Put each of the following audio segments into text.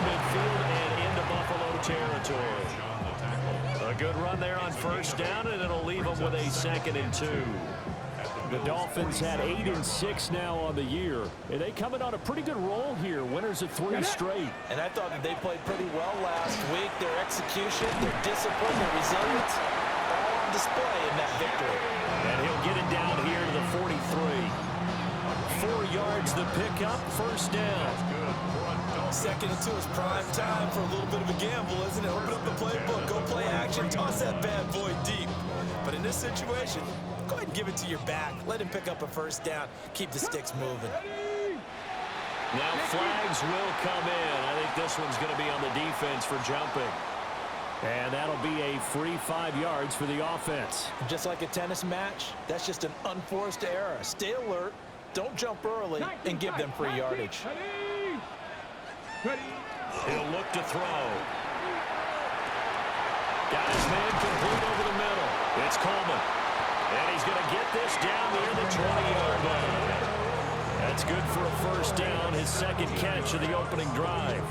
midfield and into Buffalo territory. A good run there on first down, and it'll leave them with a 2nd and 2. The Dolphins had 8 and 6 now on the year, and they coming on a pretty good roll here. Winners of 3 straight. And I thought that they played pretty well last week. Their execution, their discipline, their resilience, all on display in that victory. And he'll get it down here to the 43. 4 yards the pickup, first down. 2nd and 2 is prime time for a little bit of a gamble, isn't it? Open up the playbook, go play action, toss that bad boy deep. But in this situation, go ahead and give it to your back. Let him pick up a first down. Keep the sticks moving. Now flags will come in. I think this one's going to be on the defense for jumping. And that'll be a free 5 yards for the offense. Just like a tennis match, that's just an unforced error. Stay alert, don't jump early, and give them free yardage. He'll look to throw. Got his man complete over the middle. It's Coleman. And he's going to get this down near the 20-yard line. That's good for a first down, his 2nd catch of the opening drive.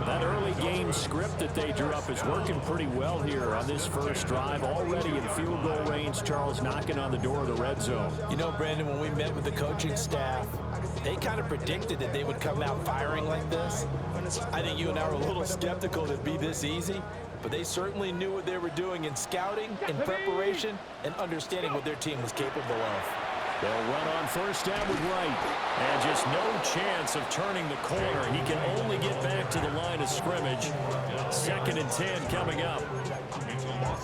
That early game script that they drew up is working pretty well here on this first drive. Already in field goal range, Charles knocking on the door of the red zone. You know, Brandon, when we met with the coaching staff, they kind of predicted that they would come out firing like this. I think you and I were a little skeptical it'd be this easy, but they certainly knew what they were doing in scouting, in preparation, and understanding what their team was capable of. They'll run on first down with Wright. And just no chance of turning the corner. He can only get back to the line of scrimmage. 2nd and 10 coming up.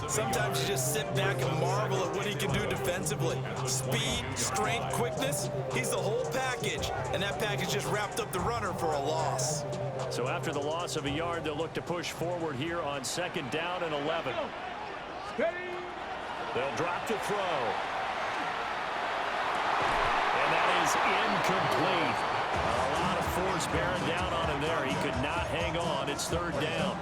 Sometimes you just sit back and marvel at what he can do defensively. Speed, strength, quickness, he's the whole package. And that package just wrapped up the runner for a loss. So after the loss of a yard, they'll look to push forward here on 2nd down and 11. They'll drop to throw. And that is incomplete. A lot of force bearing down on him there. He could not hang on. It's 3rd down.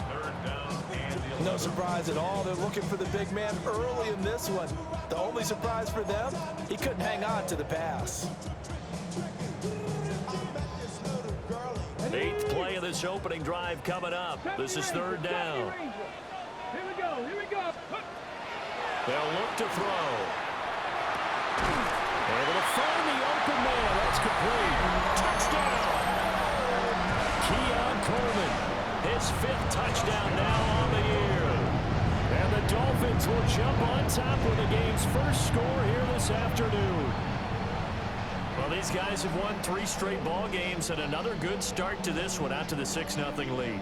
No surprise at all. They're looking for the big man early in this one. The only surprise for them, he couldn't hang on to the pass. 8th play of this opening drive coming up. This is 3rd down. Here we go. Here we go. They'll look to throw. Able to find the open man. That's complete. Touchdown. Keon Coleman. His 5th touchdown now on the year. And the Dolphins will jump on top with the game's first score here this afternoon. Well, these guys have won 3 straight ball games and another good start to this one out to the 6-0 lead.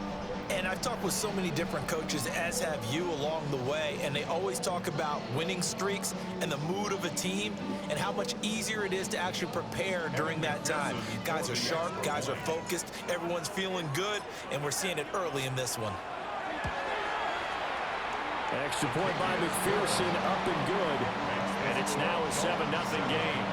And I've talked with so many different coaches, as have you along the way, and they always talk about winning streaks and the mood of a team and how much easier it is to actually prepare during that time. Guys are sharp, guys are focused, everyone's feeling good, and we're seeing it early in this one. Extra point by McPherson, up and good. And it's now a 7-0 game.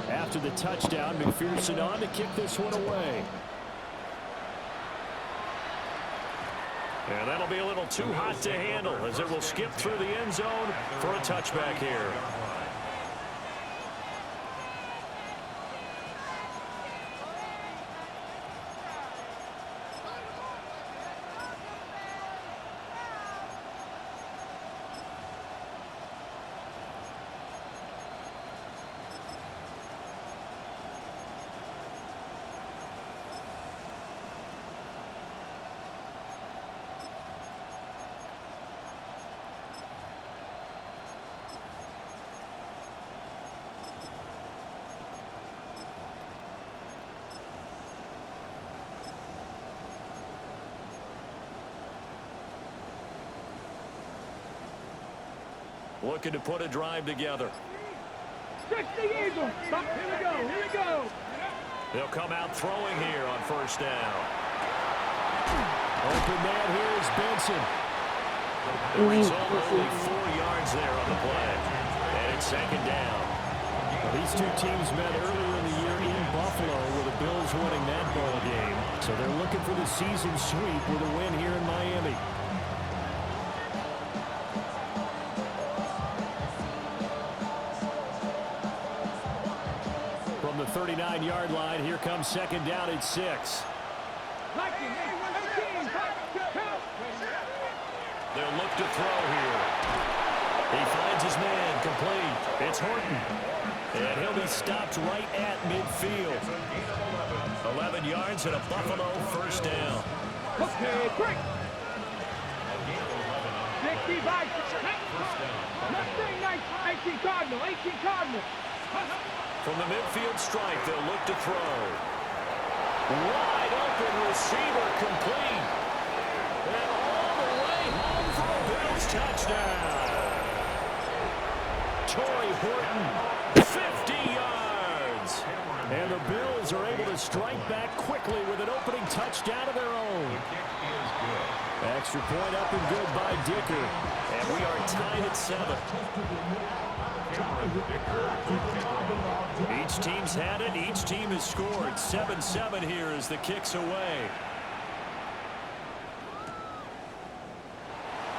After the touchdown, McPherson on to kick this one away. And that'll be a little too hot to handle as it will skip through the end zone for a touchback here. Looking to put a drive together. Stretch the eagle. Stop. Here we go. Here we go. They'll come out throwing here on first down. Open man here is Benson. The result only 4 yards there on the play. And it's 2nd down. Well, these two teams met earlier in the year in Buffalo with the Bills winning that ball game. So they're looking for the season sweep with a win here in Miami. 39-yard line. Here comes second down at 6. They'll look to throw here. He finds his man, complete. It's Horton. And he'll be stopped right at midfield. 11 yards and a Buffalo first down. Okay, break. 65. 18 Cardinal. From the midfield strike, they'll look to throw. Wide open receiver, complete. And all the way home for a Bills touchdown. Torrey Horton, 50 yards. And the Bills are able to strike back quickly with an opening touchdown of their own. Extra point up and good by Dicker. And we are tied at 7. Each team's had it. Each team has scored. 7-7 here as the kick's away.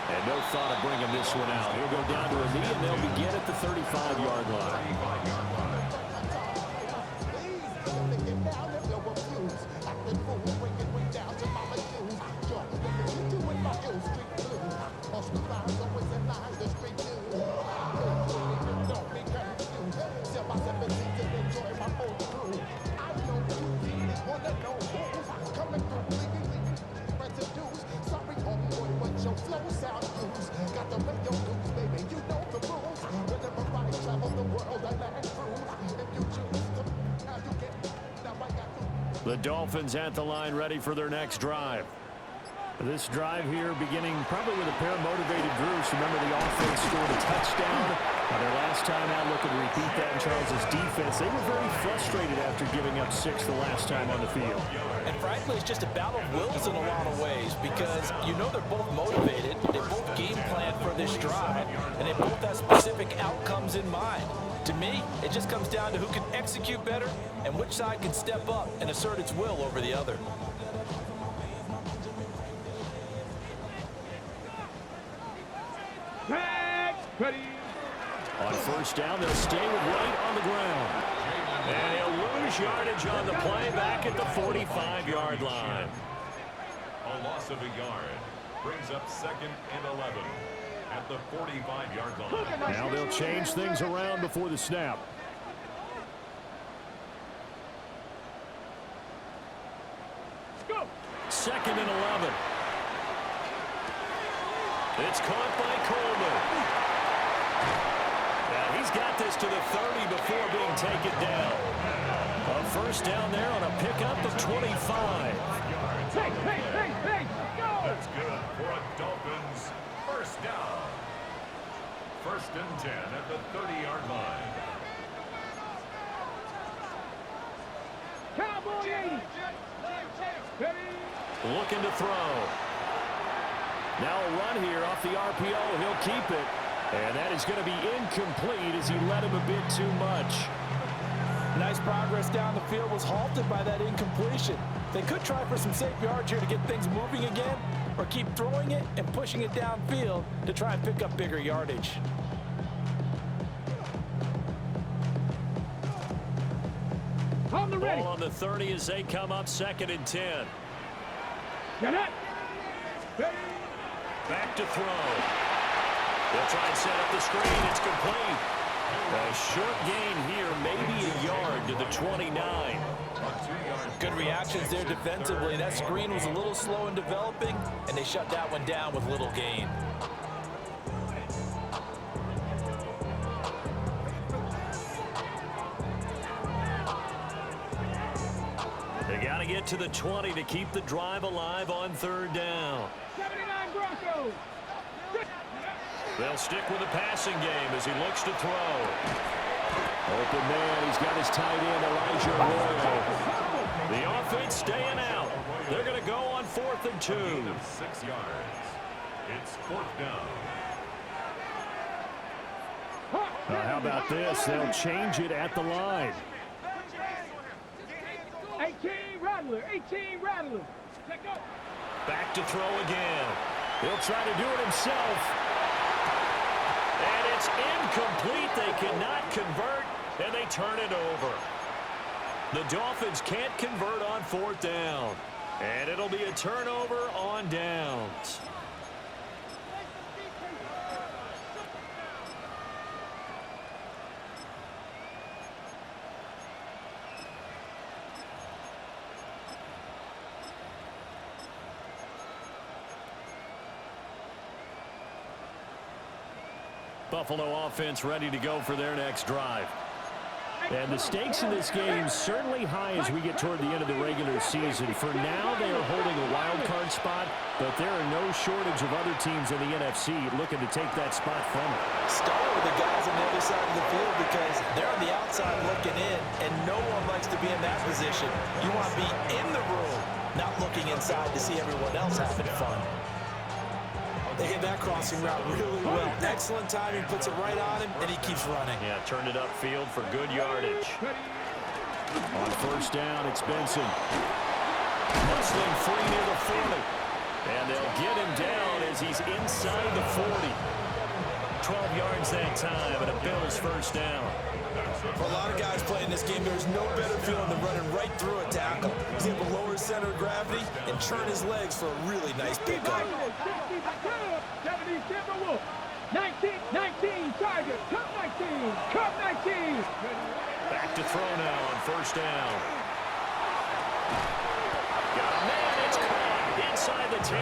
And no thought of bringing this one out. He'll go down to a knee, and they'll begin at the 35-yard line. The Dolphins at the line, ready for their next drive. This drive here beginning probably with a pair of motivated groups. Remember, the offense scored a touchdown. Their last time out, looking to repeat that in Charles' defense. They were very frustrated after giving up 6 the last time on the field. And frankly, it's just a battle of wills in a lot of ways because you know they're both motivated. They both game plan for this drive, and they both have specific outcomes in mind. To me, it just comes down to who can execute better and which side can step up and assert its will over the other. On first down, they'll stay with White on the ground. And he'll lose yardage on the play back at the 45-yard line. A loss of a yard brings up 2nd and 11 at the 45-yard line. Now they'll change things around before the snap. Go. 2nd and 11. It's caught by Coleman. Now he's got this to the 30 before being taken down. A first down there on a pickup of 25. Hey, go! That's good for a Dolphins first down. 1st and 10 at the 30-yard line. Cowboy 80. Looking to throw. Now a run here off the RPO. He'll keep it. And that is going to be incomplete as he led him a bit too much. Nice progress down the field was halted by that incompletion. They could try for some safe yards here to get things moving again, or keep throwing it and pushing it downfield to try and pick up bigger yardage. On the ready. Ball on the 30 as they come up 2nd and 10. Get it. Back to throw. They'll try and set up the screen. It's complete. A short gain here, maybe a yard to the 29. Good reactions there defensively. That screen was a little slow in developing, and they shut that one down with little gain. They got to get to the 20 to keep the drive alive on 3rd down. 79 Broncos. They'll stick with the passing game as he looks to throw. Open man, he's got his tight end, Elijah Arroyo. The offense staying out. They're going to go on 4th and 2. 6 yards. It's 4th down. How about this? They'll change it at the line. 18 Rattler. Back to throw again. He'll try to do it himself. And it's incomplete. They cannot convert, and they turn it over. The Dolphins can't convert on 4th down. And it'll be a turnover on downs. Buffalo offense ready to go for their next drive. And the stakes in this game certainly high as we get toward the end of the regular season. For now, they are holding a wild card spot, but there are no shortage of other teams in the NFC looking to take that spot from them. Start with the guys on the other side of the field because they're on the outside looking in, and no one likes to be in that position. You want to be in the room, not looking inside to see everyone else having fun. They hit that crossing route really well. Excellent timing, puts it right on him, and he keeps running. Yeah, turned it upfield for good yardage. On 1st down, it's Benson. Muscling free near the 40. And they'll get him down as he's inside the 40. 12 yards that time, and a Bills 1st down. For a lot of guys playing this game, there's no better feeling than running right through a tackle. He's able to lower his center of gravity and churn his legs for a really nice pickup. 77 Wolf. 19 Tigers. Cup 19. Cup 19. Back to throw now on 1st down. Got a man. It's caught inside the 10.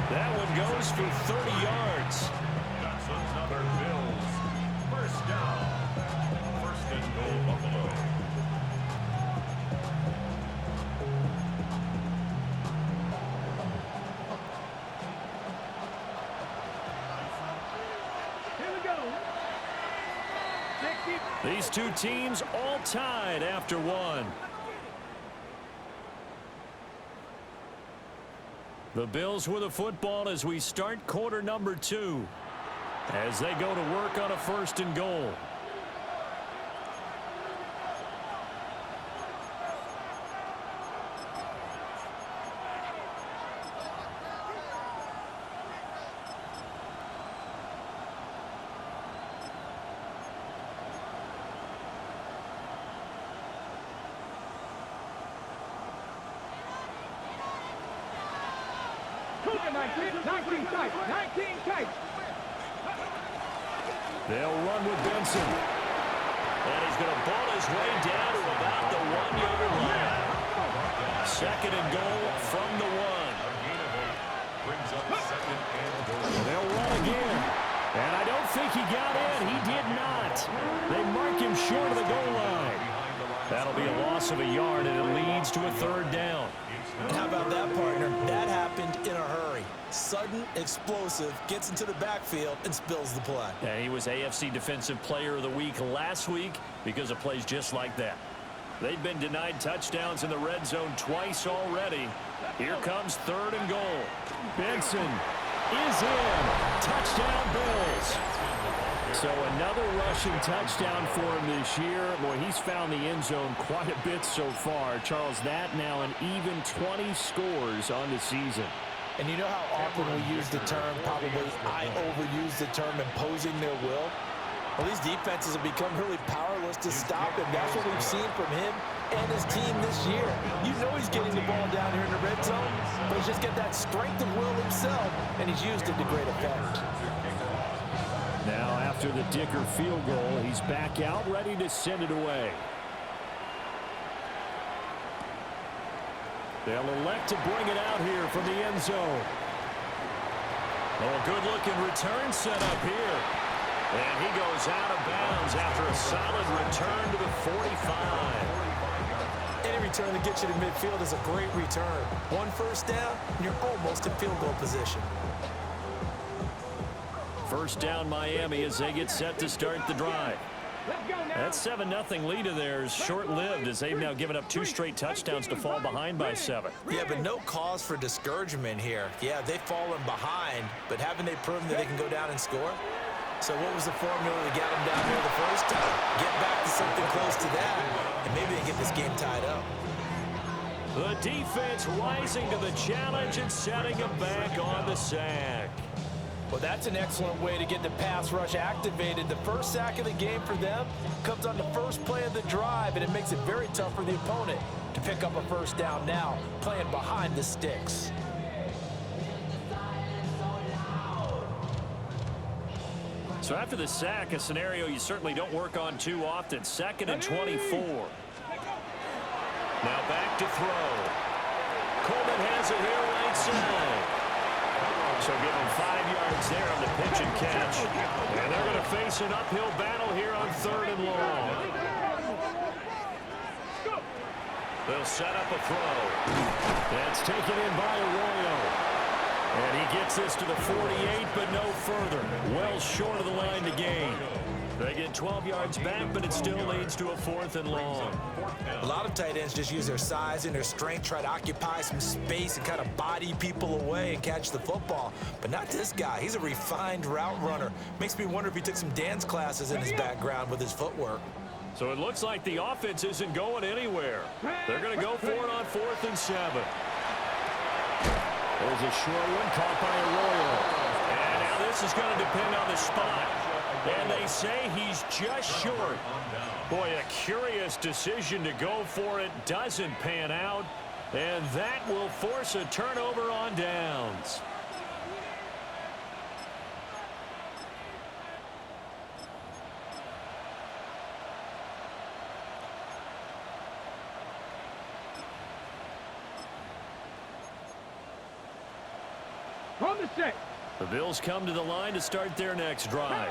That one goes for 30 yards. That's another Bills 1st down. 1st and goal, Buffalo. These two teams all tied after one. The Bills with the football as we start quarter number 2. As they go to work on a 1st and goal. They'll run with Benson. And he's going to ball his way down to about the 1-yard line. 2nd and goal from the 1. Brings up 2nd and goal. They'll run again. And I don't think he got in. He did not. They mark him short of the goal line. That'll be a loss of a yard, and it leads to a 3rd down. How about that, partner? That happened in a hurry. Sudden, explosive, gets into the backfield and spills the play. And he was AFC Defensive Player of the Week last week because of plays just like that. They've been denied touchdowns in the red zone twice already. Here comes 3rd and goal. Benson is in. Touchdown, Bills. So another rushing touchdown for him this year. Boy, he's found the end zone quite a bit so far. Charles, that now an even 20 scores on the season. And you know how often we use the term, probably I overuse the term imposing their will? Well, these defenses have become really powerless to stop him. That's what we've seen from him and his team this year. You know he's getting the ball down here in the red zone, but he's just got that strength of will himself, and he's used it to great effect. Now, after the Dicker field goal, he's back out, ready to send it away. They'll elect to bring it out here from the end zone. Oh, good-looking return set up here. And he goes out of bounds after a solid return to the 45. Any return that gets you to midfield is a great return. 1 first down, and you're almost in field goal position. 1st down Miami as they get set to start the drive. That 7-0 lead of theirs short-lived as they've now given up 2 straight touchdowns to fall behind by 7. Yeah, but no cause for discouragement here. Yeah, they've fallen behind, but haven't they proven that they can go down and score? So what was the formula to get them down here the first time? Get back to something close to that, and maybe they get this game tied up. The defense rising to the challenge and setting him back on the sack. Well, that's an excellent way to get the pass rush activated. The first sack of the game for them comes on the first play of the drive, and it makes it very tough for the opponent to pick up a first down now, playing behind the sticks. So after the sack, a scenario you certainly don't work on too often. 2nd and 24. Now back to throw. Coleman has it here right side. So give him 5 yards there on the pitch and catch. And they're going to face an uphill battle here on 3rd and long. They'll set up a throw. That's taken in by Arroyo. And he gets this to the 48, but no further. Well short of the line to gain. They get 12 yards back, but it still leads to a 4th and long. A lot of tight ends just use their size and their strength, try to occupy some space and kind of body people away and catch the football. But not this guy. He's a refined route runner. Makes me wonder if he took some dance classes in his background with his footwork. So it looks like the offense isn't going anywhere. They're going to go for it on 4th and 7. There's a short one caught by Arroyo. And now this is going to depend on the spot. And they say he's just short. Boy, a curious decision to go for it. Doesn't pan out. And that will force a turnover on downs. From the 6. The Bills come to the line to start their next drive.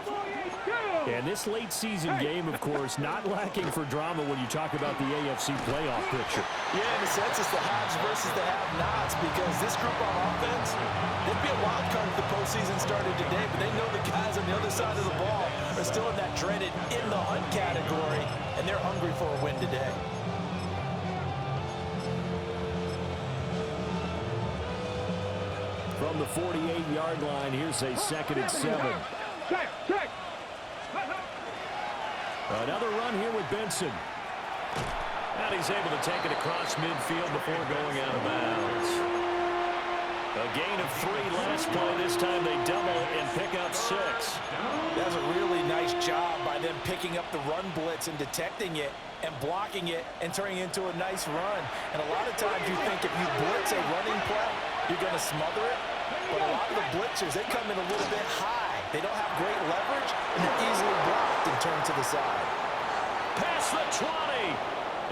And this late season game, of course, not lacking for drama when you talk about the AFC playoff picture. Yeah, in a sense, it's the haves versus the have-nots, because this group on offense, they'd be a wild card if the postseason started today, but they know the guys on the other side of the ball are still in that dreaded in the hunt category, and they're hungry for a win today. From the 48-yard line, here's a 2nd and 7. Check. Another run here with Benson. And he's able to take it across midfield before going out of bounds. A gain of 3 last play. This time they double and pick up 6. That's a really nice job by them picking up the run blitz and detecting it and blocking it and turning it into a nice run. And a lot of times you think if you blitz a running play, you're going to smother it. But a lot of the blitzers, they come in a little bit high. They don't have great leverage, and they're easily blocked and turned to the side. Past the 20.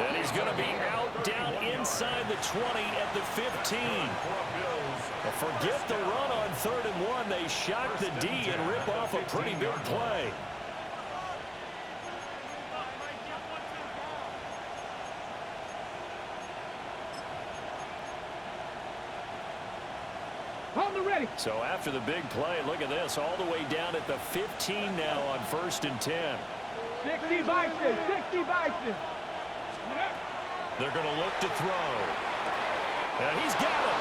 And he's going to be out down inside the 20 at the 15. Well, forget the run on 3rd and 1. They shock the D and rip off a pretty big play. Ready. So after the big play, look at this, all the way down at the 15 now on 1st and 10. 60 Bison. They're going to look to throw. And he's got it.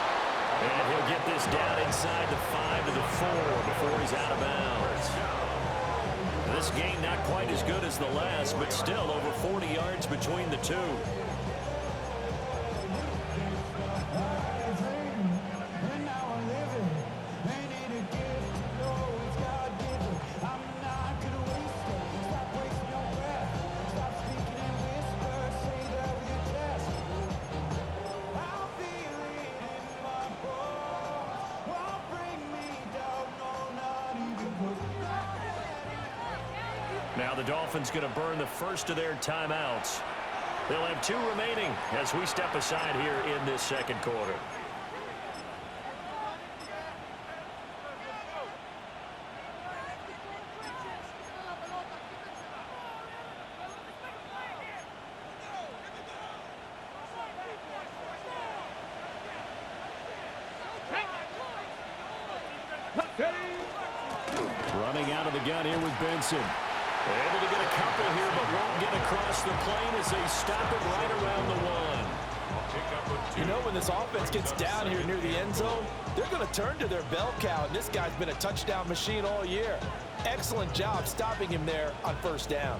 And he'll get this down inside the 5 to the 4 before he's out of bounds. This game not quite as good as the last, but still over 40 yards between the two. Now the Dolphins going to burn the first of their timeouts. They'll have 2 remaining as we step aside here in this 2nd quarter. Running out of the gun here with Benson. Able to get a couple here, but won't get across the plane as they stop it right around the 1. You know, when this offense gets down here near the end zone, they're going to turn to their bell cow, and this guy's been a touchdown machine all year. Excellent job stopping him there on 1st down.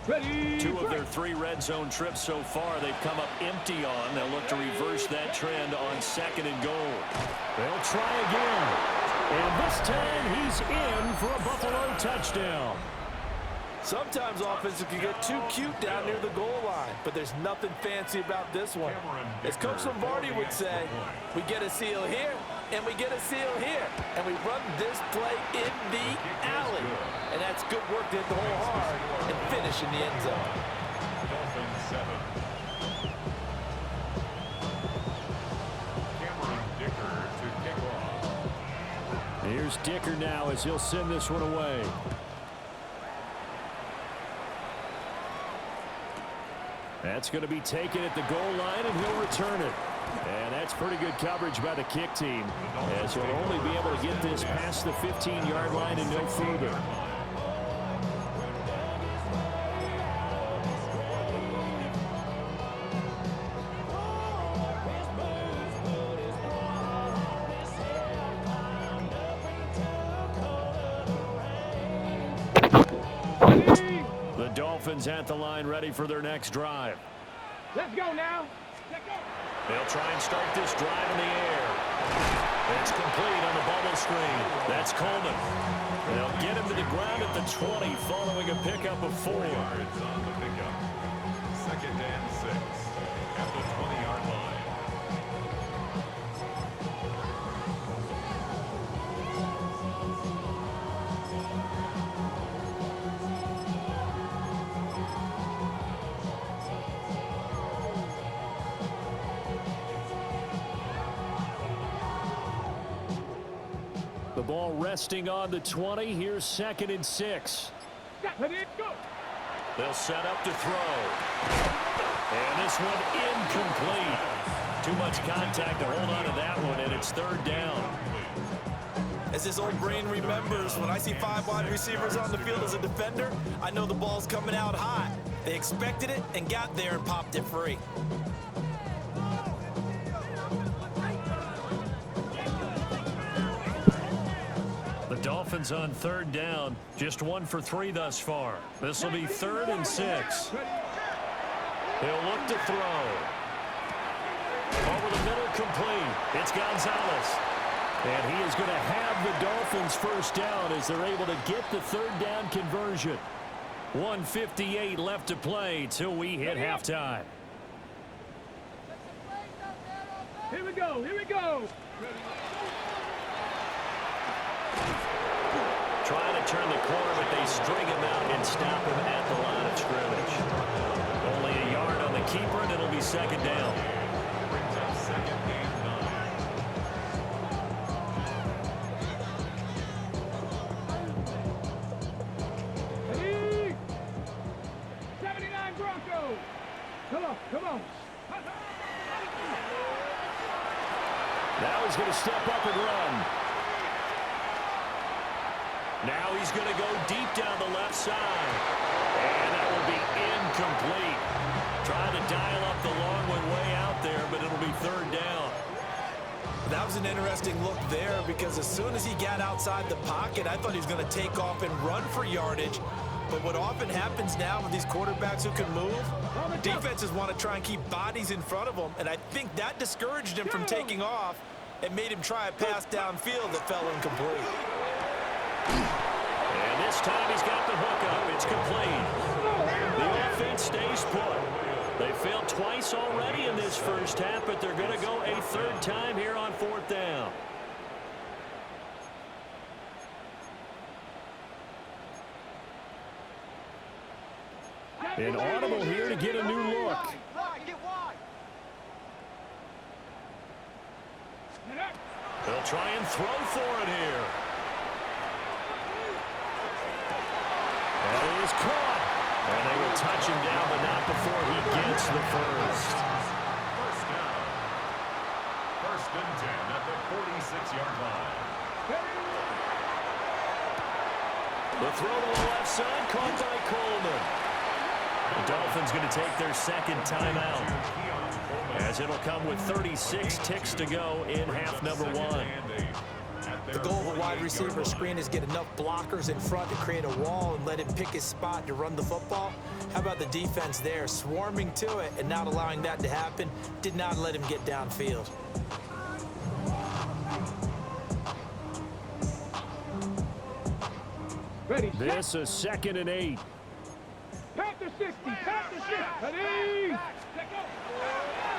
Ready, 2 of their 3 red zone trips so far they've come up empty on. They'll look to reverse that trend on 2nd and goal. They'll try again. And this time he's in for a Buffalo touchdown. Sometimes offenses can get too cute down near the goal line, but there's nothing fancy about this one. As Coach Lombardi would say, we get a seal here, and we get a seal here, and we run this play in the alley. And that's good work to hit the hole hard and finish in the end zone. Dolphins 7. Cameron Dicker to kick off. Here's Dicker now as he'll send this one away. That's going to be taken at the goal line, and he'll return it. And that's pretty good coverage by the kick team, as he'll only be able to get this past the 15-yard line and no further. The Dolphins at the line, ready for their next drive. Let's go now. Let's go. They'll try and start this drive in the air. It's complete on the bubble screen. That's Coleman. They'll get him to the ground at the 20 following a pickup of 4. 4 yards on the pickup. 2nd and 6 at the 20-yard line. The ball resting on the 20. Here's 2nd and 6. Ready, go. They'll set up to throw. And this one incomplete. Too much contact to hold on to that one, and it's 3rd down. As his old brain remembers, when I see 5 wide receivers on the field as a defender, I know the ball's coming out hot. They expected it and got there and popped it free. The Dolphins on 3rd down, just 1 for 3 thus far. This will be 3rd and 6. He'll look to throw. Over the middle, complete. It's Gonzalez. And he is going to have the Dolphins first down as they're able to get the 3rd down conversion. 1:58 left to play till we hit halftime. Here we go. Here we go. Trying to turn the corner, but they string him out and stop him at the line of scrimmage. Only a yard on the keeper, and it'll be 2nd down. Brings up 2nd and 9. Ready. 79 Broncos. Come on. Come on. Now he's going to step up and run. Now he's going to go deep down the left side. And that will be incomplete. Trying to dial up the long one way out there, but it'll be 3rd down. That was an interesting look there because as soon as he got outside the pocket, I thought he was going to take off and run for yardage. But what often happens now with these quarterbacks who can move, defenses want to try and keep bodies in front of them, and I think that discouraged him from taking off and made him try a pass downfield that fell incomplete. And this time he's got the hook up. It's complete. The offense stays put. They failed twice already in this first half, but they're going to go a 3rd time here on 4th down. An audible here to get a new look. They'll try and throw for it here. And it is caught. And they will touch him down, but not before he gets the first. First down. 1st and 10 at the 46-yard line. The throw to the left side, caught by Coleman. The Dolphins going to take their 2nd timeout, as it'll come with 36 ticks to go in half number 1. At The goal of a wide receiver screen is get enough blockers in front to create a wall and let him pick his spot to run the football. How about the defense there, swarming to it and not allowing that to happen? Did not let him get downfield. Ready, This is 2nd and 8. Panther 60, Panther 60, ready.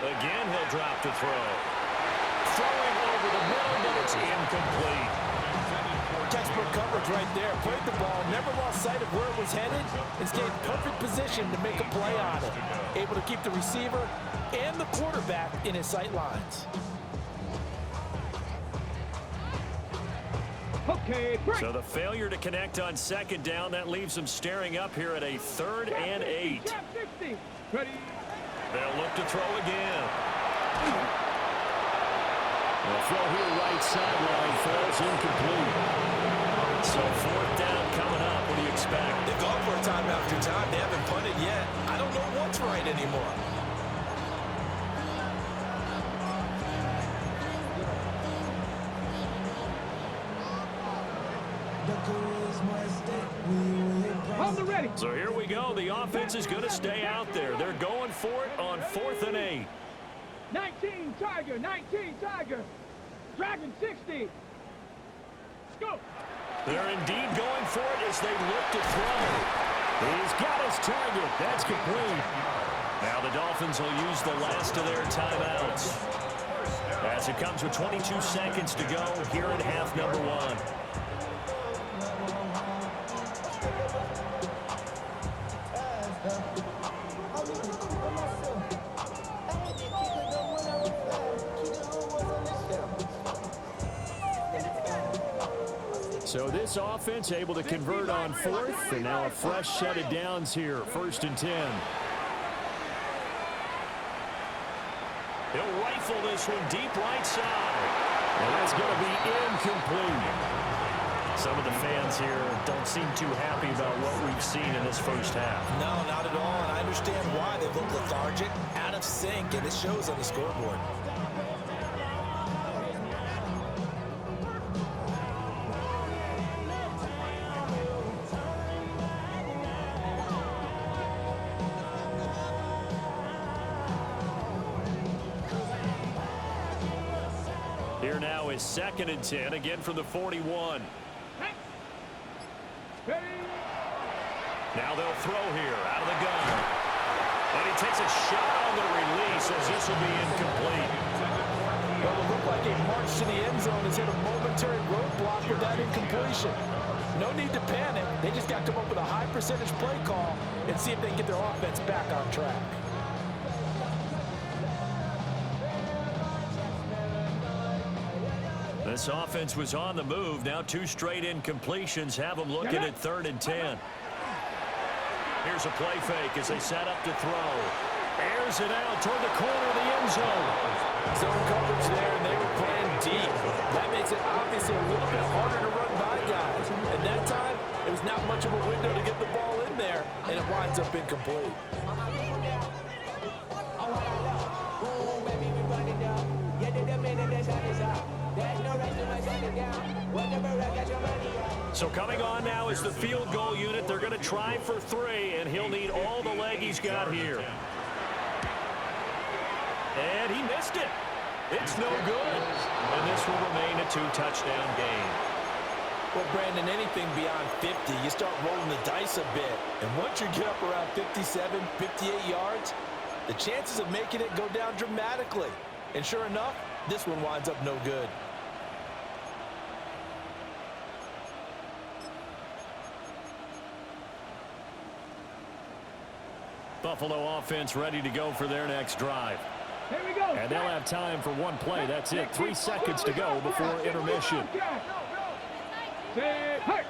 Again, he'll drop to throw. Throwing over the middle, but it's incomplete. Textbook coverage right there. Played the ball, never lost sight of where it was headed, and stayed in perfect position to make a play on it. Able to keep the receiver and the quarterback in his sight lines. Okay, break. So the failure to connect on 2nd down, that leaves them staring up here at a 3rd and 8. Trap 60, ready. They'll look to throw again. The throw here right sideline falls incomplete. So 4th down coming up. What do you expect? They've gone for a time after time. They haven't punted yet. I don't know what's right anymore. On the ready. So here we go. The offense is going to stay out there. They're going for it on 4th and 8. 19 Tiger, 19 Tiger. Dragon 60. Go. They're indeed going for it as they look to throw. He's got his target. That's complete. Now the Dolphins will use the last of their timeouts, as it comes with 22 seconds to go here in half number 1. So this offense able to convert on 4th, and now a fresh set of downs here, 1st and 10. He'll rifle this one deep right side. And that's going to be incomplete. Some of the fans here don't seem too happy about what we've seen in this first half. No, not at all, and I understand why. They look lethargic, out of sync, and it shows on the scoreboard. Here now is 2nd and 10, again from the 41. Now they'll throw here out of the gun. And he takes a shot on the release as this will be incomplete. Well, it looked like a march to the end zone has hit a momentary roadblock with that incompletion. No need to panic. They just got to come up with a high percentage play call and see if they can get their offense back on track. This offense was on the move. Now 2 straight incompletions have them looking at 3rd and 10. Here's a play fake as they set up to throw. Airs it out toward the corner of the end zone. Zone coverage there, and they were playing deep. That makes it obviously a little bit harder to run by guys. And that time, it was not much of a window to get the ball in there, and it winds up incomplete. So coming on now is the field goal unit. They're going to try for 3, and he'll need all the leg he's got here. And he missed it. It's no good. And this will remain a 2-touchdown game. Well, Brandon, anything beyond 50, you start rolling the dice a bit. And once you get up around 57, 58 yards, the chances of making it go down dramatically. And sure enough, this one winds up no good. Buffalo offense ready to go for their next drive. Here we go. And they'll have time for one play. That's it. 3 seconds to go before intermission. Set, hurt.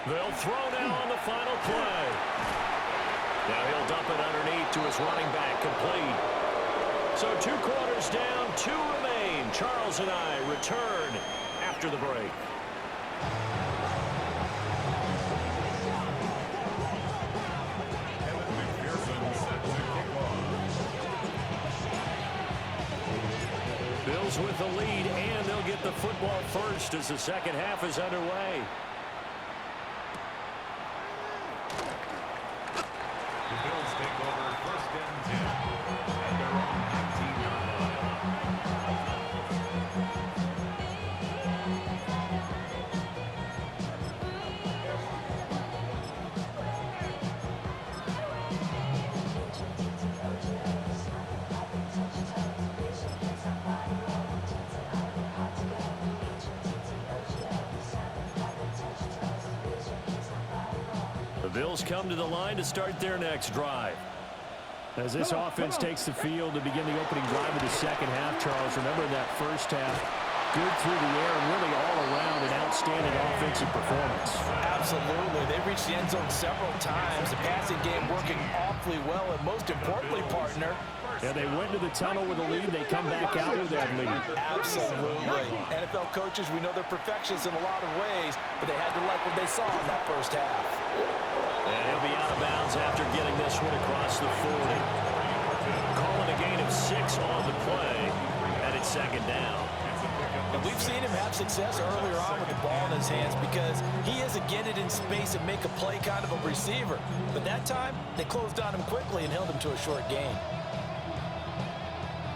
They'll throw now on the final play. Now he'll dump it underneath to his running back, complete. So 2 quarters down, 2 remain. Charles and I return after the break. Bills with the lead, and they'll get the football first as the second half is underway. The Bills take over first and 10 at their own 19-yard line. The Bills come to the line to start their next drive. As this offense takes the field to begin the opening drive of the second half, Charles, remember that first half, good through the air and really all around an outstanding offensive performance. Absolutely. They reached the end zone several times. The passing game working awfully well, and most importantly, partner, yeah, they went to the tunnel with a lead. They come back out with that lead. Absolutely. NFL coaches, we know they're perfectionists in a lot of ways, but they had to like what they saw in that first half. And he'll be out of bounds after getting this one across the 40. Calling a gain of 6 on the play, and it's second down. And we've seen him have success earlier on with the ball in his hands because he is a get it in space and make a play kind of a receiver. But that time, they closed on him quickly and held him to a short gain.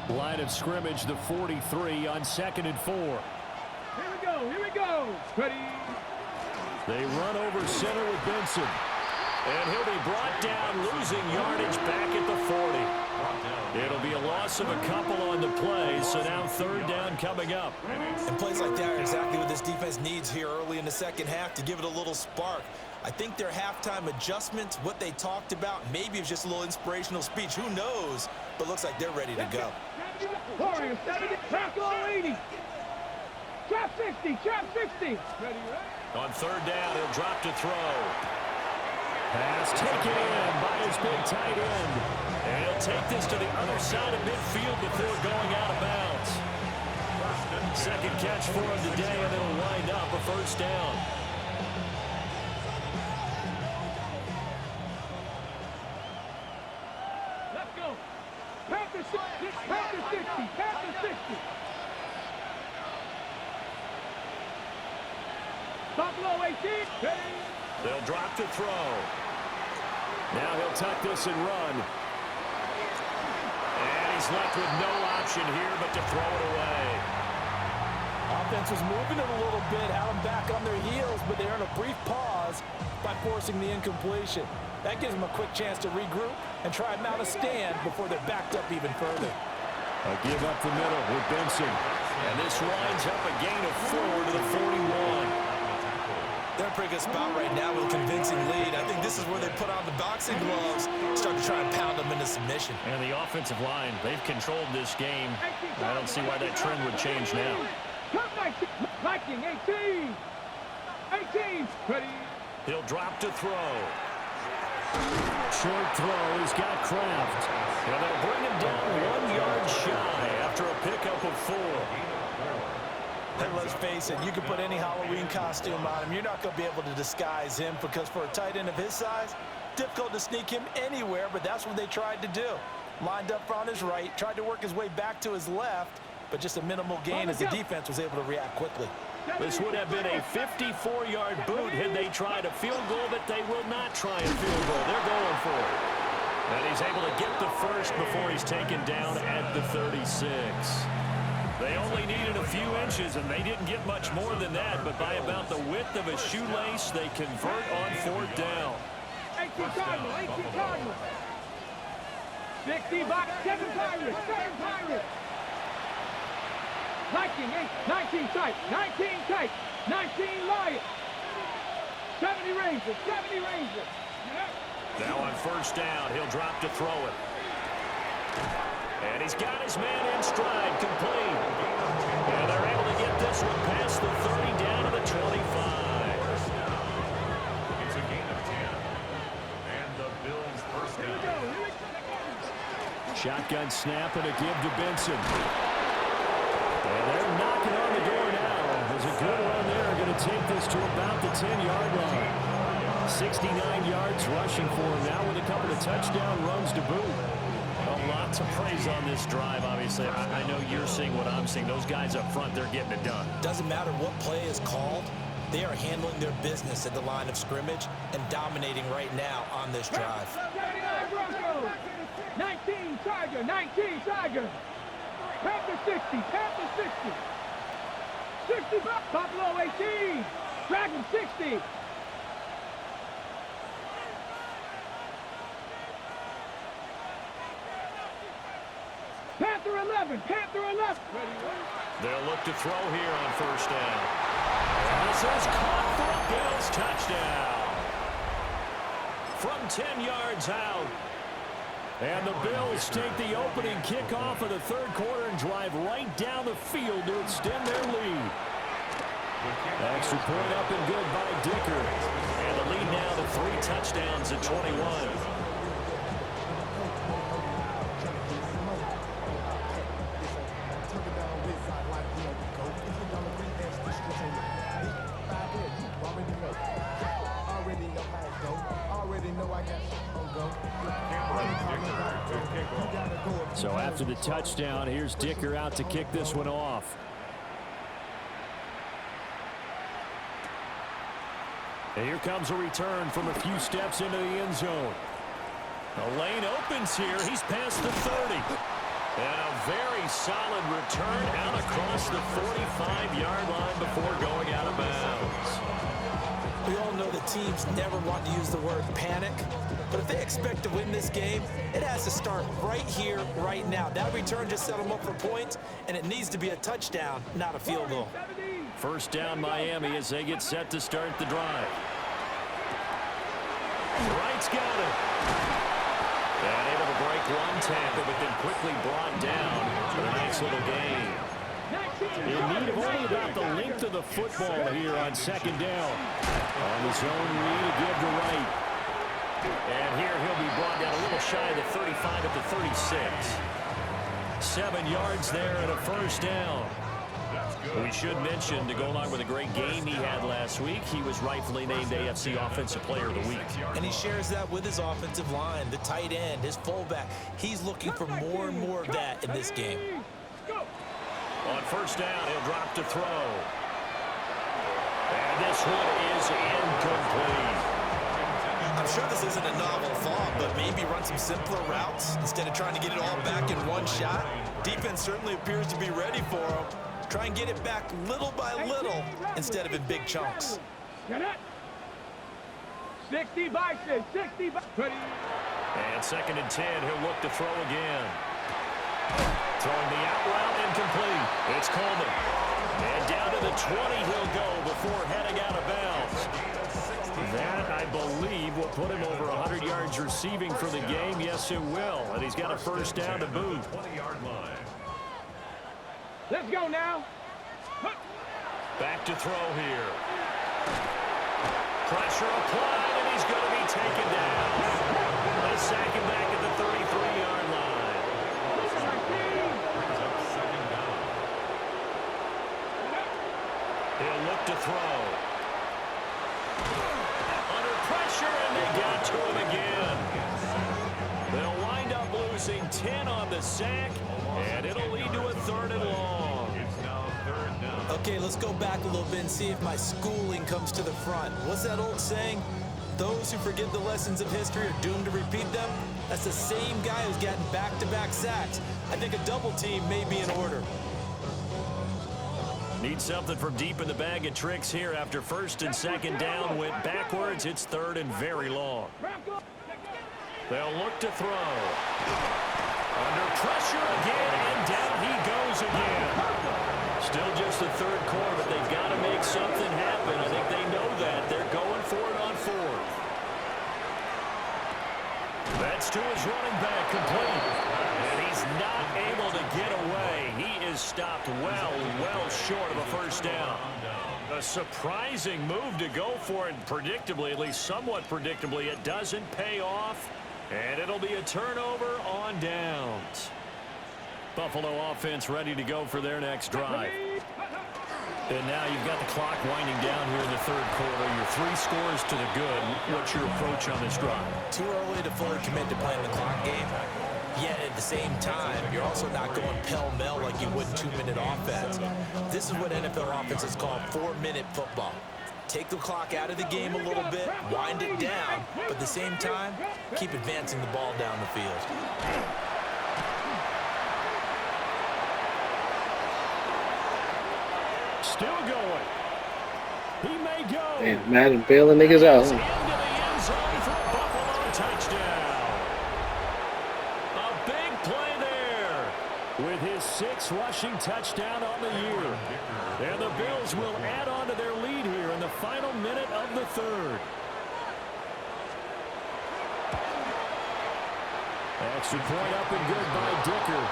Line of scrimmage, the 43 on 2nd and 4. Here we go. Ready. They run over center with Benson. And he'll be brought down, losing yardage back at the 40. It'll be a loss of a couple on the play, so now third down coming up. And plays like that are exactly what this defense needs here early in the second half to give it a little spark. I think their halftime adjustments, what they talked about, maybe it's just a little inspirational speech. Who knows? But looks like they're ready to go. Warriors, 70, tackle 80. Trap 60, trap 60. Ready. On third down, he'll drop to throw. Pass taken in by his big tight end. And he'll take this to the other side of midfield before going out of bounds. Second catch for him today, and it'll wind up a first down. Let's go. Panther 60, Panther 60, Panther 60. Top low 18. Ready. They'll drop to throw. Now he'll tuck this and run. And he's left with no option here but to throw it away. Offense was moving it a little bit, had them back on their heels, but they earned a brief pause by forcing the incompletion. That gives them a quick chance to regroup and try and mount a stand before they're backed up even further. A give up the middle with Benson. And this winds up a gain of 4 to the 41. They're in a pretty good spot right now with a convincing lead. I think this is where they put on the boxing gloves, start to try and pound them into submission. And the offensive line, they've controlled this game. I don't see why that trend would change now. Top 19, Viking 18. 18. Ready. He'll drop to throw. Short throw. He's got Kraft. And they'll bring him down 1 yard shy after a pickup of 4. And let's face it, you can put any Halloween costume on him. You're not going to be able to disguise him because for a tight end of his size, difficult to sneak him anywhere, but that's what they tried to do. Lined up on his right, tried to work his way back to his left, but just a minimal gain as the defense was able to react quickly. This would have been a 54-yard boot had they tried a field goal, but they will not try a field goal. They're going for it. And he's able to get the first before he's taken down at the 36. They only needed a few inches, and they didn't get much more than that, but by about the width of a shoelace, they convert on fourth down. 18 Cardinals, 18 Cardinals. 60 box, 7 Pirates, 7 Pirates. Viking 19 tight, 19 tight, 19 Lions. 70 Rangers, 70 Rangers. Now on first down, he'll drop to throw it. And he's got his man in stride, complete. And they're able to get this one past the 30 down to the 25. It's a gain of 10. And the Bills first down. Shotgun snap and a give to Benson. And they're knocking on the door now. There's a good run there. Going to take this to about the 10-yard line. 69 yards rushing for him now with a couple of touchdown runs to boot. A lots of praise on this drive, obviously. I know you're seeing what I'm seeing. Those guys up front, they're getting it done. Doesn't matter what play is called. They are handling their business at the line of scrimmage and dominating right now on this drive. 19 Tiger, 19 Tiger. Panther 60, Panther 60. 60, Buffalo 18. Dragon 60. Panther 11, Panther 11. They'll look to throw here on first down. This is caught for a Bills touchdown. From 10 yards out. And the Bills take the opening kickoff of the third quarter and drive right down the field to extend their lead. Extra point up and good by Dicker. And the lead now to 3 touchdowns at 21. So after the touchdown, here's Dicker out to kick this one off. And here comes a return from a few steps into the end zone. The lane opens here. He's past the 30. And a very solid return out across the 45-yard line before going out of bounds. We all know the teams never want to use the word panic, but if they expect to win this game, it has to start right here, right now. That return just set them up for points, and it needs to be a touchdown, not a field goal. First down Miami as they get set to start the drive. Wright's got it. And able to break one tackle, but then quickly brought down for a nice little gain. In need of only about the length of the football here on second down. On the zone read to give to Wright. And here he'll be brought down a little shy of the 35 at the 36. 7 yards there and a first down. We should mention, to go along with a great game he had last week, he was rightfully named AFC Offensive Player of the Week. And he shares that with his offensive line, the tight end, his fullback. He's looking for more and more of that in this game. On first down, he'll drop to throw. And this one is incomplete. I'm sure this isn't a novel thought, but maybe run some simpler routes instead of trying to get it all back in one shot. Defense certainly appears to be ready for him. Try and get it back little by little instead of in big chunks. 60 by 6, 60 by 30. And second and 10, he'll look to throw again. Throwing the out route incomplete. It's Coleman. And down to the 20 he'll go before heading out of bounds. That, I believe, will put him over 100 yards receiving for the game. Yes, it will. And he's got a first down to boot. 20-yard line. Let's go now. Back to throw here. Pressure applied, and he's going to be taken down. They sack him back at the 33-yard line. Brings up second down. He'll look to throw. Under pressure, and they got to him again. They'll wind up losing 10 on the sack, and it'll lead to a third and long. It's now third down. Okay, let's go back a little bit and see if my schooling comes to the front. What's that old saying? Those who forget the lessons of history are doomed to repeat them. That's the same guy who's gotten back-to-back sacks. I think a double team may be in order. Need something from deep in the bag of tricks here after first and second down went backwards. It's third and very long. They'll look to throw. Under pressure again, and down he goes again. Still just the third quarter, but they've got to make something happen. I think they know that. They're going for it on fourth. That's to his running back, complete. And he's not able to get away. He is stopped well short of a first down. A surprising move to go for it, predictably, at least somewhat predictably. It doesn't pay off, and it'll be a turnover on downs. Buffalo offense ready to go for their next drive. And now you've got the clock winding down here in the third quarter. Your 3 scores to the good. What's your approach on this drive? Too early to fully commit to playing the clock game. Yet at the same time, you're also not going pell-mell like you would 2-minute offense. This is what NFL offenses call 4-minute football. Take the clock out of the game a little bit, wind it down, but at the same time, keep advancing the ball down the field. Still going. He may go. Man, Madden bailing niggas out. Into the end zone for a Buffalo touchdown. A big play there with his 6th rushing touchdown on the year. And the Bills will add on to their lead here in the final minute of the 3rd. Extra point up and good by Dicker.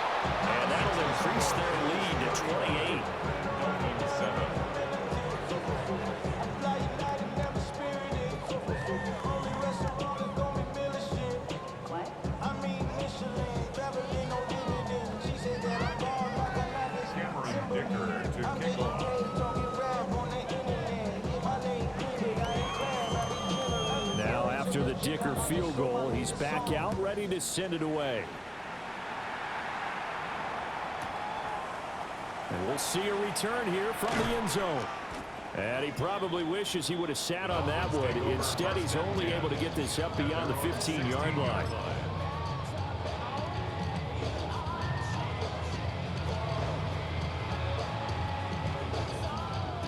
And that'll increase their lead to 28. Now after the Dicker field goal, he's back out ready to send it away. And we'll see a return here from the end zone. And he probably wishes he would have sat on that one. Instead, he's only able to get this up beyond the 15-yard line.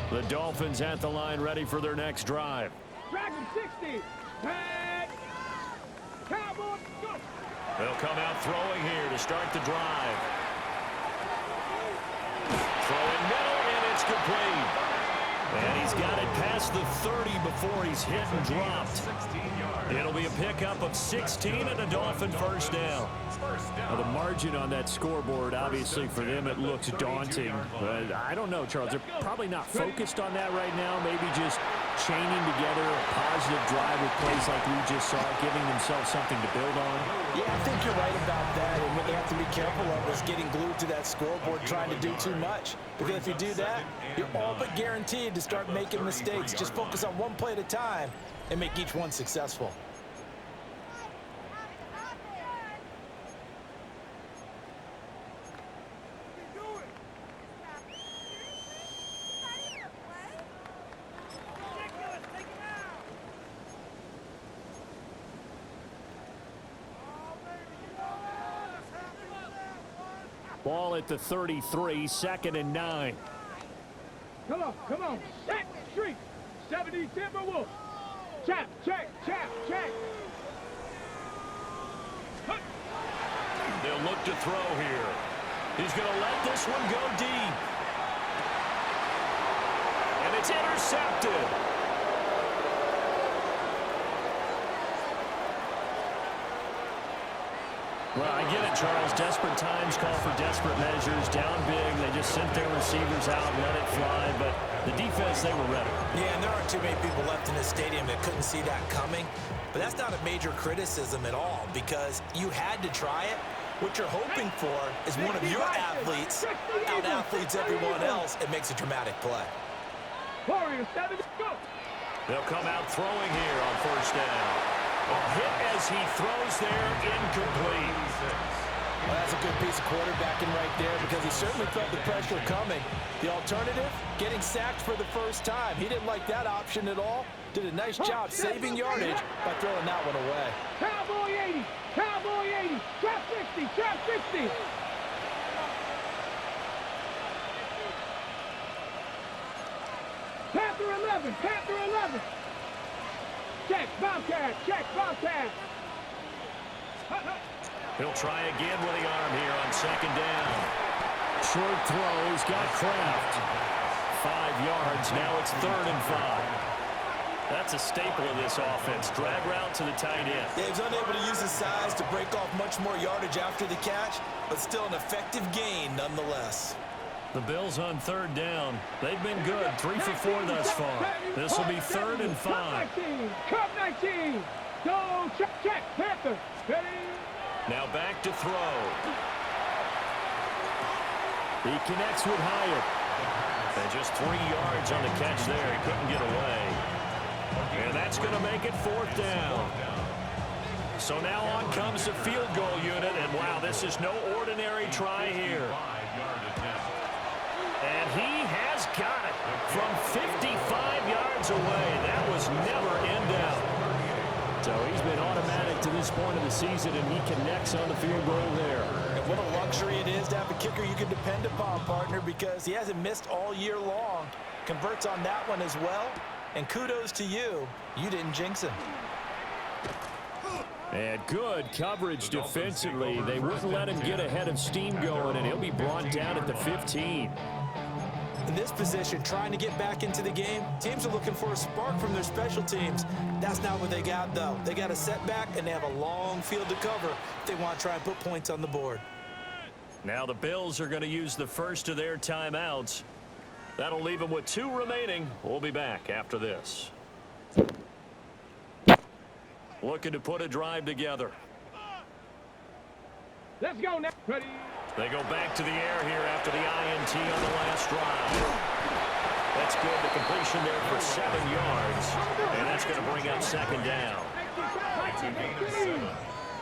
The Dolphins at the line ready for their next drive. Dragon 60. Tag. Cowboys. Go. They'll come out throwing here to start the drive. Throwing middle, and it's complete. And he's got it past the 30 before he's hit and dropped. It'll be a pickup of 16 and a Dolphin first down. Now the margin on that scoreboard, obviously for them it looks daunting. But I don't know, Charles. They're probably not focused on that right now. Maybe just chaining together a positive drive with plays like we just saw, giving themselves something to build on. Yeah, I think you're right about that. And what they have to be careful of is getting glued to that scoreboard trying to do too much. Because if you do that, you're all but guaranteed to start making mistakes. Just focus on one play at a time and make each one successful. Ball at the 33, 2nd and 9. Come on, come on. Set, street. 70 Timberwolves. Chap, check, chap, check. They'll look to throw here. He's going to let this one go deep. And it's intercepted. Well, I get it, Charles. Desperate times call for desperate measures. Down big, they just sent their receivers out and let it fly. But the defense, they were ready. Yeah, and there aren't too many people left in this stadium that couldn't see that coming. But that's not a major criticism at all because you had to try it. What you're hoping for is one of your athletes out-athletes everyone else and makes a dramatic play. Warriors, 7, go. They'll come out throwing here on first down. A hit as he throws there, incomplete. Well, that's a good piece of quarterbacking right there because he certainly felt the pressure coming. The alternative, getting sacked for the first time. He didn't like that option at all. Did a nice job saving yardage by throwing that one away. Cowboy 80, Cowboy 80, trap 60, trap 60. Panther 11, Panther 11. Check, Bobcat, check, Bobcat. He'll try again with the arm here on 2nd down. Short throw, he's got Kraft. 5 yards, now it's 3rd and 5. That's a staple of this offense. Drag route to the tight end. Yeah, he's unable to use his size to break off much more yardage after the catch, but still an effective gain nonetheless. The Bills on 3rd down. They've been good, 3 for 4 thus far. This will be 3rd and 5. Cup 19. Go, check, check, Panther. Ready. Now back to throw. He connects with Hyatt. And just 3 yards on the catch there. He couldn't get away. And that's going to make it 4th down. So now on comes the field goal unit, and wow, this is no ordinary try here. And he has got it from 55 yards away. That was never in doubt. So he's been automatic to this point of the season, and he connects on the field goal there. And what a luxury it is to have a kicker you can depend upon, partner, because he hasn't missed all year long. Converts on that one as well. And kudos to you. You didn't jinx him. And good coverage defensively. They wouldn't let him get ahead of steam going, and he'll be brought down at the 15. In this position, trying to get back into the game, teams are looking for a spark from their special teams. That's not what they got, though. They got a setback, and they have a long field to cover if they want to try and put points on the board. Now the Bills are going to use the first of their timeouts. That'll leave them with 2 remaining. We'll be back after this. Looking to put a drive together. Let's go now. Ready? They go back to the air here after the INT on the last drive. That's good. The completion there for 7 yards. And that's going to bring up second down.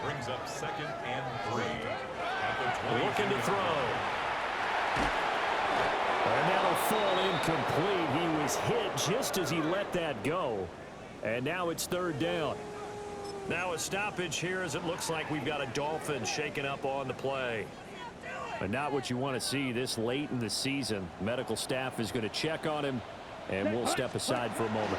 Brings up 2nd and 3. At the Looking to throw. And that'll fall incomplete. He was hit just as he let that go. And now it's 3rd down. Now a stoppage here as it looks like we've got a Dolphin shaking up on the play. But not what you want to see this late in the season. Medical staff is going to check on him, and we'll step aside for a moment.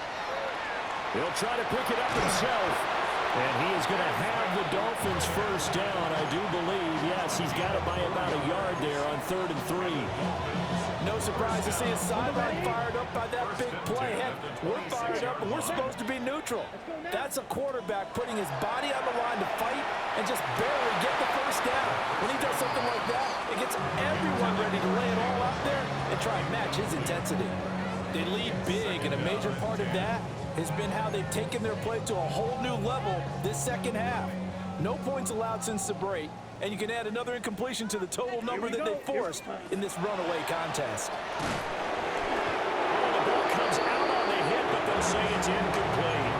He'll try to pick it up himself. And he is going to have the Dolphins first down, I do believe. Yes, he's got it by about a yard there on 3rd and 3. No surprise to see his sideline fired up by that big play. Heck, we're fired up, and we're supposed to be neutral. That's a quarterback putting his body on the line to fight and just barely get the first down. When he does something like that, it gets everyone ready to lay it all out there and try and match his intensity. They lead big, and a major part of that has been how they've taken their play to a whole new level this second half. No points allowed since the break, and you can add another incompletion to the total number that they forced in this runaway contest. The ball comes out on the hit, but they'll say it's incomplete.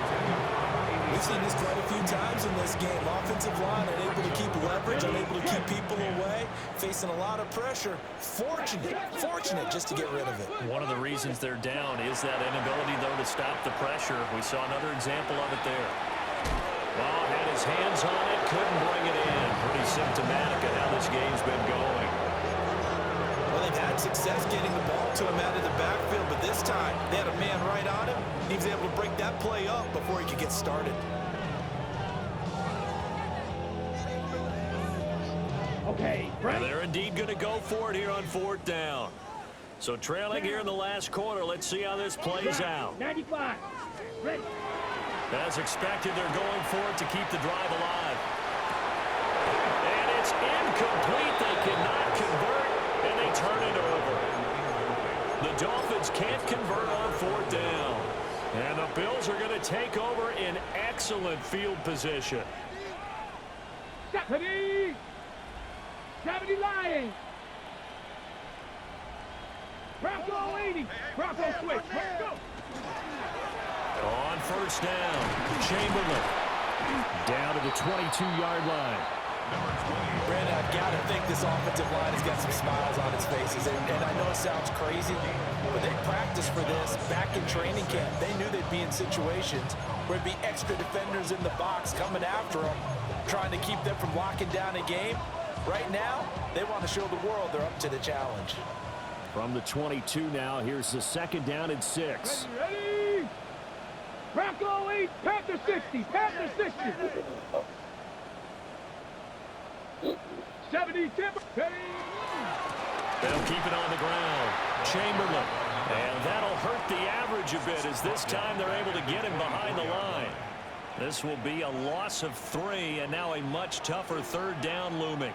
We've seen this quite a few times in this game. Offensive line unable to keep leverage, unable to keep people away, facing a lot of pressure. Fortunate just to get rid of it. One of the reasons they're down is that inability, though, to stop the pressure. We saw another example of it there. Well, had his hands on it, couldn't bring it in. Pretty symptomatic of how this game's been going. Well, they've had success getting the ball to him out of the backfield, but this time they had a man right on him. He was able to break that play up before he could get started. Okay, And they're indeed going to go for it here on 4th down. So trailing here in the last quarter, let's see how this plays out. 95. Ready. As expected, they're going for it to keep the drive alive. And it's incomplete. They cannot convert, and they turn it over. The Dolphins can't convert on 4th down. And the Bills are going to take over in excellent field position. 70. 70 Lions. Bronco 80. Bronco switch. Let's go. On 1st down, Chamberlain down to the 22-yard line. Brandon, I've got to think this offensive line has got some smiles on its faces. And I know it sounds crazy, but they practiced for this back in training camp. They knew they'd be in situations where it'd be extra defenders in the box coming after them, trying to keep them from locking down a game. Right now, they want to show the world they're up to the challenge. From the 22 now, here's the 2nd down and 6. Ready. Bronco 8. Panther 60. Panther 60. 70 Timber. Ready. They'll keep it on the ground. Chamberlain. And that'll hurt the average a bit as this time they're able to get him behind the line. This will be a loss of 3 and now a much tougher 3rd down looming.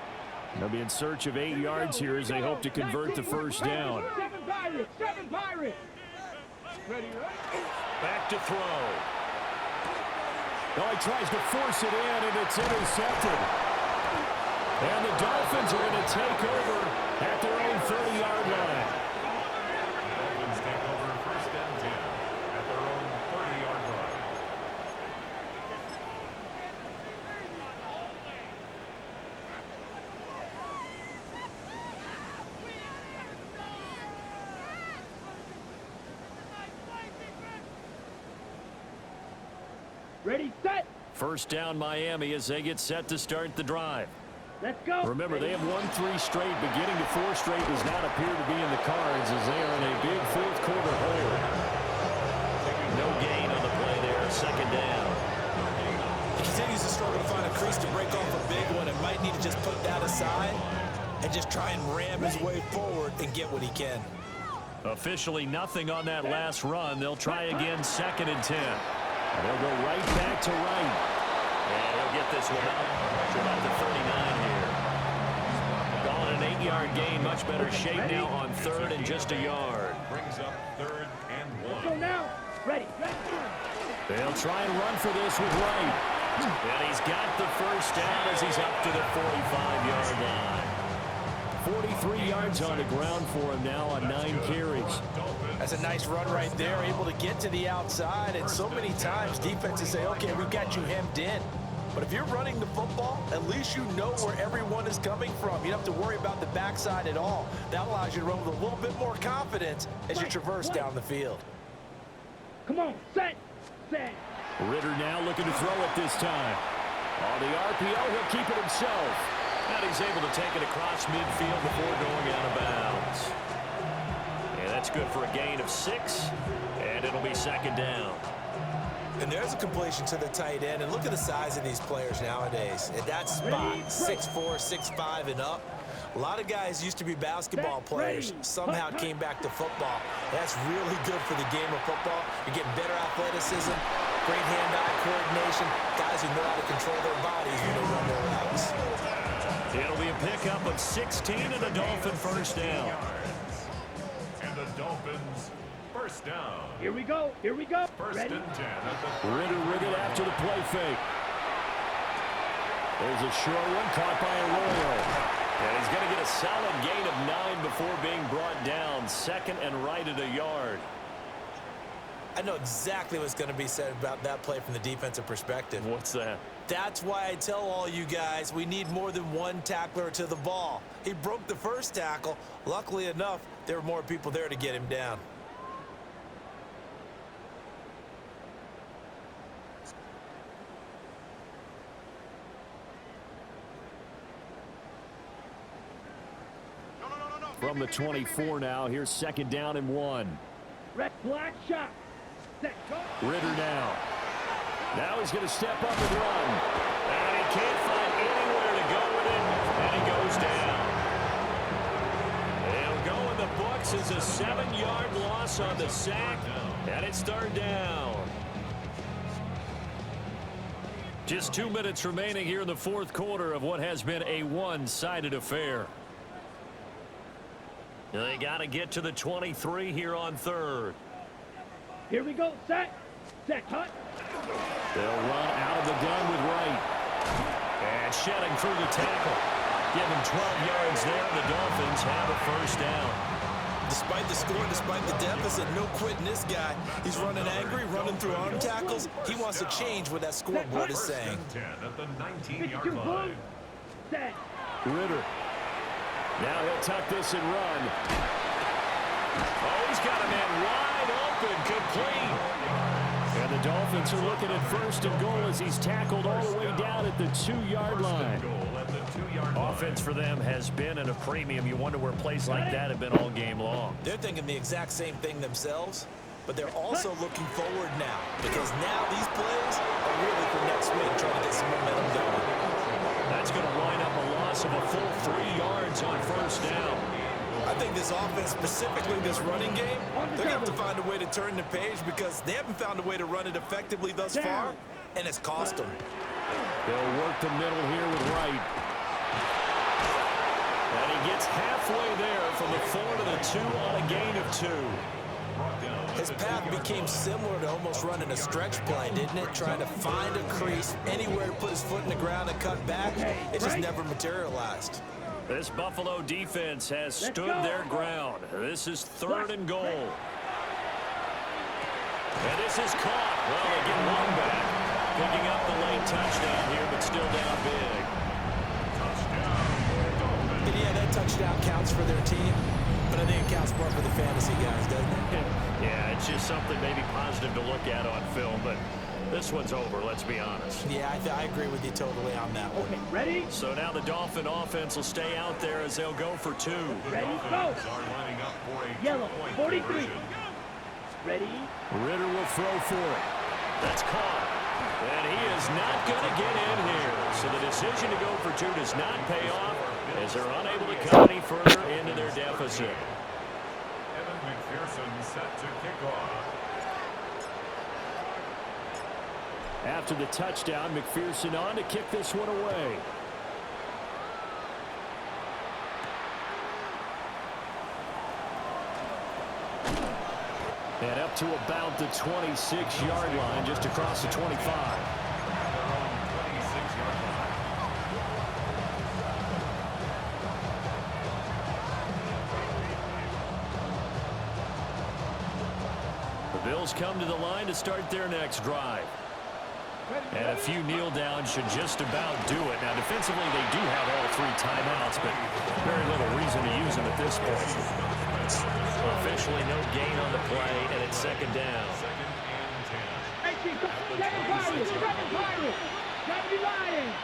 They'll be in search of 8 yards here as they hope to convert the 1st down. 7 Pirates. Ready. Back to throw. Oh, he tries to force it in, and it's intercepted. And the Dolphins are going to take over at their own 30-yard line. Dolphins take over 1st and 10 at their own 30-yard line. Ready, set. First down Miami as they get set to start the drive. Let's go. Remember, they have won 3 straight, but getting to 4 straight does not appear to be in the cards as they are in a big fourth-quarter hole. No gain on the play there, second down. He continues to struggle to find a crease to break off a big one and might need to just put that aside and just try and ram his way forward and get what he can. Officially nothing on that last run. They'll try again, second and 10. They'll go right back to right. And he'll get this one up to about the 39 here. Calling an 8-yard gain, much better shape now on third and just a yard. Brings up third and 1. Go now. Ready. They'll try and run for this with Wright. And he's got the first down as he's up to the 45-yard line. 43 yards on the ground for him now on 9 carries. That's a nice run right there, able to get to the outside. And so many times defenses say, okay, we've got you hemmed in. But if you're running the football, at least you know where everyone is coming from. You don't have to worry about the backside at all. That allows you to run with a little bit more confidence as you traverse down the field. Come on, set. Ritter now looking to throw it this time. On the RPO, he'll keep it himself. And he's able to take it across midfield before going out of bounds. And that's good for a gain of 6. And it'll be second down. And there's a completion to the tight end. And look at the size of these players nowadays. At that spot, 6'4", 6'5", and up. A lot of guys used to be basketball players, somehow came back to football. That's really good for the game of football. You're getting better athleticism, great hand-eye coordination, guys who know how to control their bodies when they run their routes. It'll be a pickup of 16 and a Dolphin first down. And the Dolphins first down. Here we go. First Ready. and 10 at the Ritter rig it after the play fake. There's a short one caught by Arroyo. And he's going to get a solid gain of 9 before being brought down. Second and right at a yard. I know exactly what's going to be said about that play from the defensive perspective. What's that? That's why I tell all you guys we need more than one tackler to the ball. He broke the first tackle. Luckily enough, there were more people there to get him down. From the 24 now, here's second down and 1. Red black shot. Set. Go. Ritter now. Now he's going to step up and run. And he can't find anywhere to go with it. And he goes down. He'll go in the books as a 7-yard loss on the sack. And it's third down. Just 2 minutes remaining here in the fourth quarter of what has been a one-sided affair. They got to get to the 23 here on third. Here we go. Set, cut. They'll run out of the gun with Wright. And shedding through the tackle. Give him 12 yards there. The Dolphins have a first down. Despite the score, despite the deficit, no quitting this guy. He's running angry, running through arm tackles. He wants to change what that scoreboard is saying. First and 10 at the 19-yard line. Set. Ritter. Now he'll tuck this and run. Oh, he's got a man wide open, complete. And the Dolphins are looking at first and goal as he's tackled all the way down at the 2-yard line. Offense for them has been at a premium. You wonder where plays like that have been all game long. They're thinking the exact same thing themselves, but they're also looking forward now because now these plays are really for next week, trying to get some momentum going. That's going to line up a loss of a full 3 yards on first down. I think this offense, specifically this running game, they're going to have to find a way to turn the page because they haven't found a way to run it effectively thus far, and it's cost them. They'll work the middle here with Wright. And he gets halfway there from the 4 to the 2 on a gain of 2. His path became similar to almost running a stretch play, didn't it? Trying to find a crease, anywhere to put his foot in the ground and cut back. It just never materialized. This Buffalo defense has stood their ground. This is third and goal. And this is caught. Well, they get one back. Picking up the late touchdown here, but still down big. And yeah, that touchdown counts for their team, but I think it counts more for the fantasy guys, doesn't it? Yeah, it's just something maybe positive to look at on film, but This one's over, let's be honest. Yeah, I agree with you totally on that one. Okay, ready? So now the Dolphin offense will stay out there as they'll go for two. Ready, go! Are lining up for a Yellow, two-point 43. conversion. Ready? Ritter will throw for it. That's caught. And he is not going to get in here. So the decision to go for two does not pay off as they're unable to come any further into their deficit. Evan McPherson set to kick off. After the touchdown, McPherson on to kick this one away. And up to about the 26-yard line, just across the 25. Their own 26-yard line. The Bills come to the line to start their next drive. And a few kneel downs should just about do it. Now, defensively, they do have all three timeouts, but very little reason to use them at this point. Officially no gain on the play, and it's second down. Second and 10. 18, 7 Pirates, 7 Pirates, 70 Lions.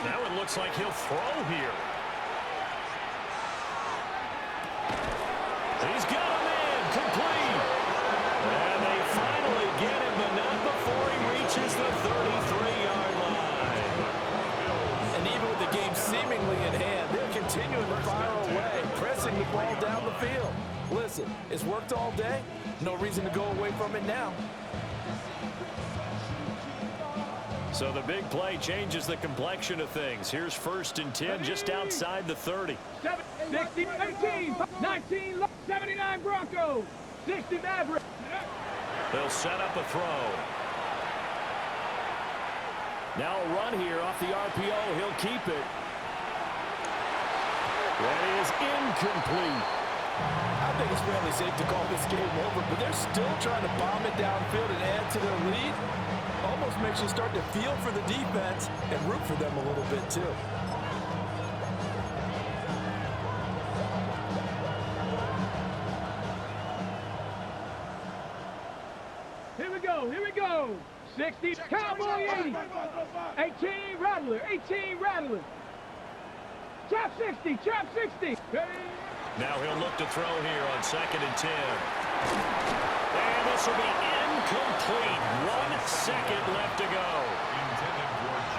Now it looks like he'll throw here. He's got a man, complete. And they finally get him, but not before he reaches the 33-yard line. And even with the game seemingly in hand, they're continuing to fire away, pressing the ball down the field. Listen, it's worked all day. No reason to go away from it now. So the big play changes the complexion of things. Here's 1st and 10 just outside the 30. 60, 18, 19, 79 Broncos, 60 Mavericks. They'll set up a throw. Now a run here off the RPO. He'll keep it. That is incomplete. I think it's fairly safe to call this game over, but they're still trying to bomb it downfield and add to their lead. Almost makes you start to feel for the defense and root for them a little bit too. Here we go, here we go. 60, Cowboy 80. 18, Rattler, 18, Rattler. Chop 60, chop 60. Now he'll look to throw here on 2nd and 10. And this will be incomplete. 1 second left to go.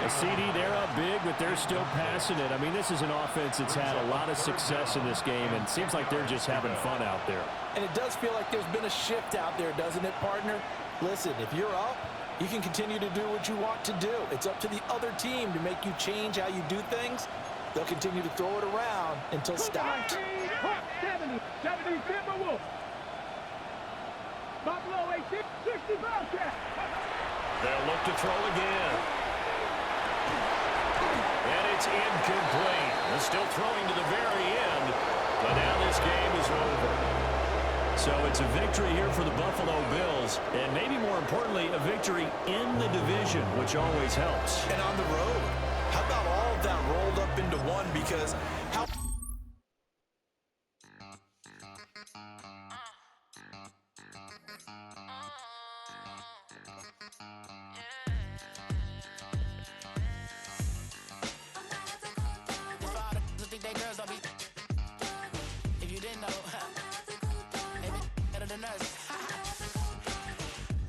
A CD, they're up big, but they're still passing it. I mean, this is an offense that's had a lot of success in this game, and it seems like they're just having fun out there. And it does feel like there's been a shift out there, doesn't it, partner? Listen, if you're up, you can continue to do what you want to do. It's up to the other team to make you change how you do things. They'll continue to throw it around until stopped. 70, 70 Timberwolves. Buffalo 18, 60 Bobcats. They'll look to throw again. And it's incomplete. They're still throwing to the very end, but now this game is over. So it's a victory here for the Buffalo Bills, and maybe more importantly, a victory in the division, which always helps. And on the road, how about all of that rolled up into one? Because how...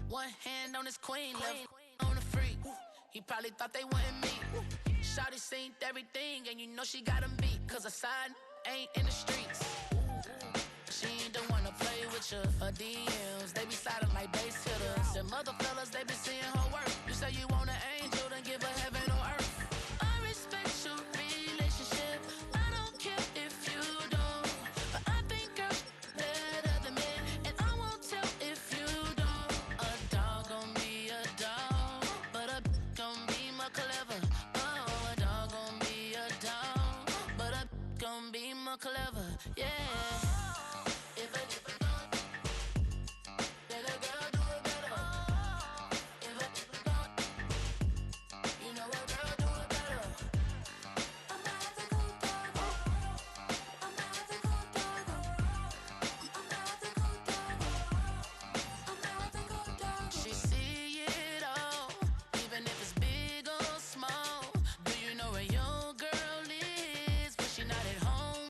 One hand on his queen, left on the freak. He probably thought they wouldn't meet. Shawty seen everything, and you know she got him beat. Cause her side ain't in the streets. She ain't the one to play with you. Her DMs, they be sliding like base hitters. And mother fellas, they be seeing her work. You say you want an angel, then give her heaven or earth. I respect your relationship. I don't care if you don't. But I think girls better than men. And I won't tell if you don't. A dog gon' be a dog, but a gon' be more clever. Oh, a dog gon' be a dog, but a gon' be more clever. Yeah. If a